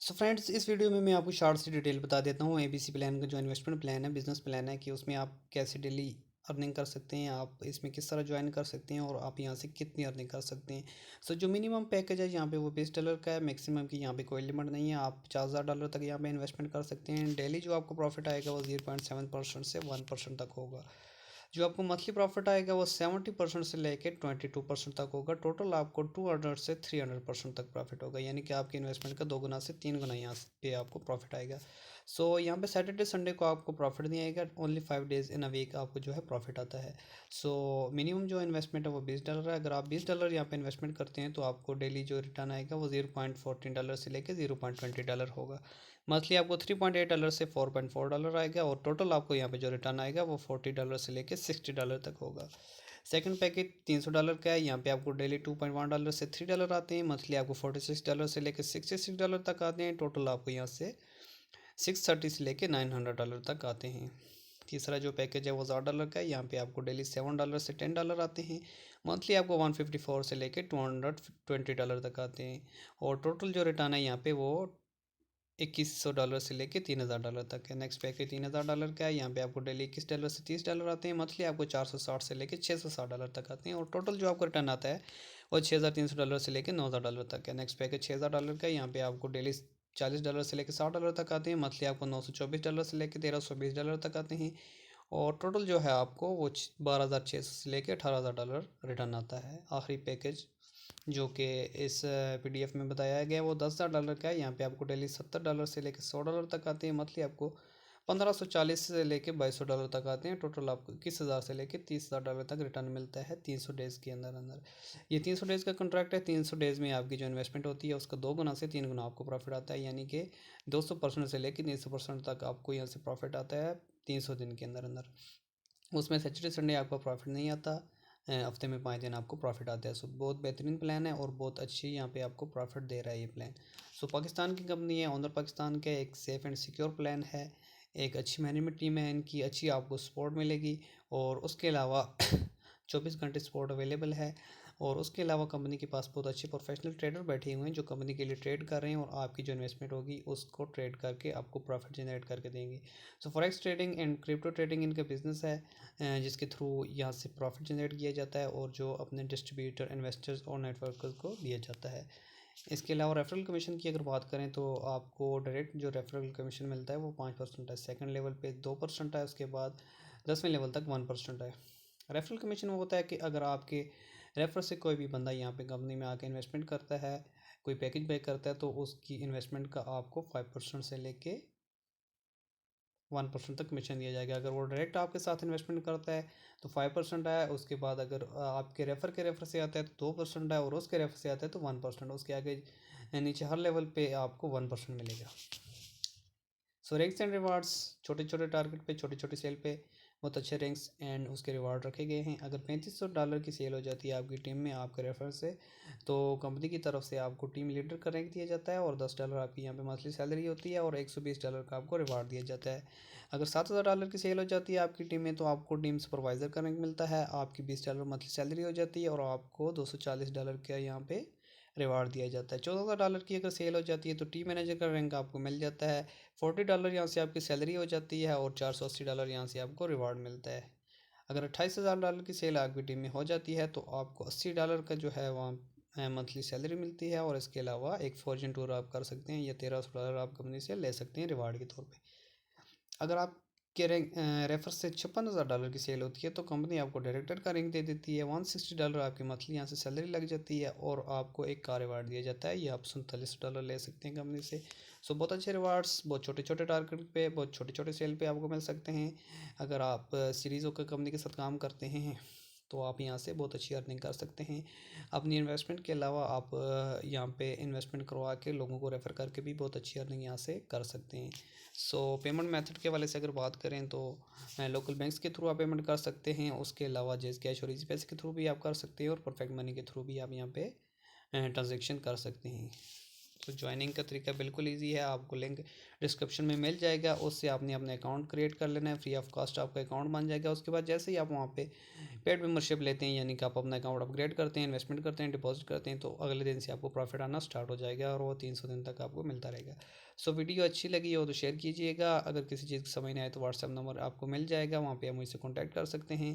So friends, इस video में मैं आपको शॉर्ट सी डिटेल बता देता हूँ एबीसी प्लान का जो इन्वेस्टमेंट प्लान है, बिजनेस प्लान है कि उसमें आप कैसे डेली अर्निंग कर सकते हैं, आप इसमें किस तरह ज्वाइन कर सकते हैं और आप यहाँ से कितनी अर्निंग कर सकते हैं। सो जो मिनिमम पैकेज है यहाँ पे वो $20 का है, मैक्सिमम की यहाँ पे कोई लिमिट नहीं है। आप $50,000 तक यहाँ पे इन्वेस्टमेंट कर सकते हैं। डेली जो आपको प्रॉफिट आएगा वो 0.7% से 1% तक होगा। जो आपको मंथली प्रॉफिट आएगा वो 70% से लेके 22% तक होगा। टोटल आपको 200 से 300% तक प्रॉफिट होगा, यानी कि आपके इन्वेस्टमेंट का 2 गुना से 3 गुना यहाँ पे आपको प्रॉफिट आएगा। सो यहाँ पे सैटरडे संडे को आपको प्रॉफिट नहीं आएगा, only 5 days in a week आपको जो है प्रॉफिट आता है। सो मिनिमम जो इन्वेस्टमेंट है वो $20 है। अगर आप $20 यहाँ पे इन्वेस्टमेंट करते हैं तो आपको डेली जो रिटर्न आएगा वो $0.14 से लेके $0.20 होगा। मंथली आपको $3.8 से $4.4 आएगा और टोटल आपको यहाँ पे जो रिटर्न आएगा वो $40 से लेके $60 तक होगा। सेकंड पैकेज $300 का है। यहाँ पे आपको डेली $2.1 से $3 आते हैं। मंथली आपको $46 से लेके $66 तक आते हैं। टोटल आपको यहाँ से 630 से लेके $900 तक आते हैं। तीसरा जो पैकेज है वो $1000 का है। यहाँ पे आपको डेली $7 से $10 आते हैं। मंथली आपको 154 से लेके $220 तक आते हैं और टोटल जो रिटर्न है यहाँ पे वो $2100 से लेके $3000 तक है। नेक्स्ट पैकेज $3000 का है। यहाँ पे आपको डेली $21 से $30 आते हैं। मंथली आपको 460 से लेके $660 तक आते हैं और टोटल जो आपको रिटर्न आता है वो $6300 से लेके $9000 तक है। नेक्स्ट पैकेज $6000 का है। यहाँ पे आपको डेली $40 से लेके $60 तक आते हैं। मंथली आपको $924 से लेके $1320 तक आते हैं और टोटल जो है आपको वो 12600 से लेके $18000 रिटर्न आता है। आखिरी पैकेज जो कि इस पीडीएफ में बताया गया है वो $10,000 का है। यहाँ पे आपको डेली $70 से लेकर $100 तक आते हैं। मंथली आपको 1540 से लेके $2200 तक आते हैं। टोटल आपको 21,000 से लेके $30,000 तक रिटर्न मिलता है 300 डेज़ के अंदर अंदर। ये 300 डेज़ का कॉन्ट्रैक्ट है। 300 डेज़ में आपकी जो इन्वेस्टमेंट होती है उसका 2 गुना से 3 गुना आपको प्रॉफिट आता है, यानी कि 200% से लेकर 300% तक आपको यहाँ से प्रॉफिट आता है 300 दिन के अंदर अंदर। उसमें सैटरडे संडे आपका प्रॉफिट नहीं आता। हफ्ते में 5 दिन आपको प्रॉफिट आता है। सो बहुत बेहतरीन प्लान है और बहुत अच्छी यहाँ पे आपको प्रॉफिट दे रहा है ये प्लान। सो पाकिस्तान की कंपनी है, ऑनर पाकिस्तान के, एक सेफ़ एंड सिक्योर प्लान है। एक अच्छी मैनेजमेंट टीम है इनकी, अच्छी आपको सपोर्ट मिलेगी और उसके अलावा 24 घंटे सपोर्ट अवेलेबल है। और उसके अलावा कंपनी के पास बहुत अच्छे प्रोफेशनल ट्रेडर बैठे हुए हैं जो कंपनी के लिए ट्रेड कर रहे हैं और आपकी जो इन्वेस्टमेंट होगी उसको ट्रेड करके आपको प्रॉफिट जनरेट करके देंगे। So forex trading and crypto trading इनका बिजनेस है जिसके थ्रू यहाँ से प्रॉफिट जनरेट किया जाता है और जो अपने डिस्ट्रीब्यूटर, इन्वेस्टर्स और नेटवर्कर्स को दिया जाता है। इसके अलावा रेफरल कमीशन की अगर बात करें तो आपको डायरेक्ट जो रेफरल कमीशन मिलता है वो 5% है। सेकंड लेवल पे 2% है, उसके बाद 10वें लेवल तक 1% है। रेफरल कमीशन वो होता है कि अगर आपके रेफर से कोई भी बंदा यहाँ पे कंपनी में आके इन्वेस्टमेंट करता है, कोई पैकेज पे करता है, तो उसकी इन्वेस्टमेंट का आपको 5% से लेके 1% तक कमीशन दिया जाएगा। अगर वो डायरेक्ट आपके साथ इन्वेस्टमेंट करता है तो 5% है। उसके बाद अगर आपके रेफ़र से आता है तो 2% है और उसके रेफ़र से आता है तो 1%। उसके आगे नीचे हर लेवल पे आपको 1% मिलेगा। सो रैंक्स एंड रिवार्ड्स, छोटे छोटे टारगेट पे, छोटी छोटी सेल पे बहुत अच्छे रैंक्स एंड उसके रिवार्ड रखे गए हैं। अगर $3500 की सेल हो जाती है आपकी टीम में आपके रेफर से, तो कंपनी की तरफ से आपको टीम लीडर का रैंक दिया जाता है और $10 आपकी यहाँ पे मंथली सैलरी होती है और $120 का आपको रिवार्ड दिया जाता है। अगर $7000 की सेल हो जाती है आपकी टीम में तो आपको टीम सुपरवाइज़र का रैंक मिलता है, आपकी $20 मंथली सैलरी हो जाती है और आपको $240 का यहाँ पे रिवार्ड दिया जाता है। $14,000 की अगर सेल हो जाती है तो टीम मैनेजर का रैंक आपको मिल जाता है। $40 यहाँ से आपकी सैलरी हो जाती है और $480 यहाँ से आपको रिवार्ड मिलता है। अगर $28,000 की सेल आपकी टीम में हो जाती है तो आपको $80 का जो है वहाँ मंथली सैलरी मिलती है और इसके अलावा एक फॉरेन टूर आप कर सकते हैं या $1300 आप कंपनी से ले सकते हैं रिवार्ड के तौर पे। अगर आप के रैंक रेफर से $56,000 की सेल होती है तो कंपनी आपको डायरेक्टर का रैंक दे देती है। $160 आपकी मंथली यहाँ से सैलरी लग जाती है और आपको एक कार रिवार्ड दिया जाता है। ये आप $47 ले सकते हैं कंपनी से। सो बहुत अच्छे रिवार्ड्स बहुत छोटे छोटे टारगेट पे, बहुत छोटे छोटे सेल पे आपको मिल सकते हैं। अगर आप सीरीज़ होकर कंपनी के साथ काम करते हैं तो आप यहाँ से बहुत अच्छी अर्निंग कर सकते हैं। अपनी इन्वेस्टमेंट के अलावा आप यहाँ पे इन्वेस्टमेंट करवा के लोगों को रेफ़र करके भी बहुत अच्छी अर्निंग यहाँ से कर सकते हैं। सो पेमेंट मेथड के वाले से अगर बात करें तो लोकल बैंक्स के थ्रू आप पेमेंट कर सकते हैं। उसके अलावा जैस कैश और इजी पैसे के थ्रू भी आप कर सकते हैं और परफेक्ट मनी के थ्रू भी आप यहाँ पे ट्रांजेक्शन कर सकते हैं। तो ज्वाइनिंग का तरीका बिल्कुल ईजी है, आपको लिंक डिस्क्रिप्शन में मिल जाएगा, उससे आपने अपना अकाउंट क्रिएट कर लेना है, फ्री ऑफ कॉस्ट आपका अकाउंट बन जाएगा। उसके बाद जैसे ही आप वहाँ पे पेड मेंबरशिप लेते हैं, यानी कि आप अपना अकाउंट अपग्रेड करते हैं, इन्वेस्टमेंट करते हैं, डिपॉजिट करते हैं, तो अगले दिन से आपको प्रॉफिट आना स्टार्ट हो जाएगा और वो 300 दिन तक आपको मिलता रहेगा। सो वीडियो अच्छी लगी हो तो शेयर कीजिएगा, अगर किसी चीज़ की समझ नहीं आए तो व्हाट्सएप नंबर आपको मिल जाएगा, वहाँ पे आप मुझसे कॉन्टैक्ट कर सकते हैं।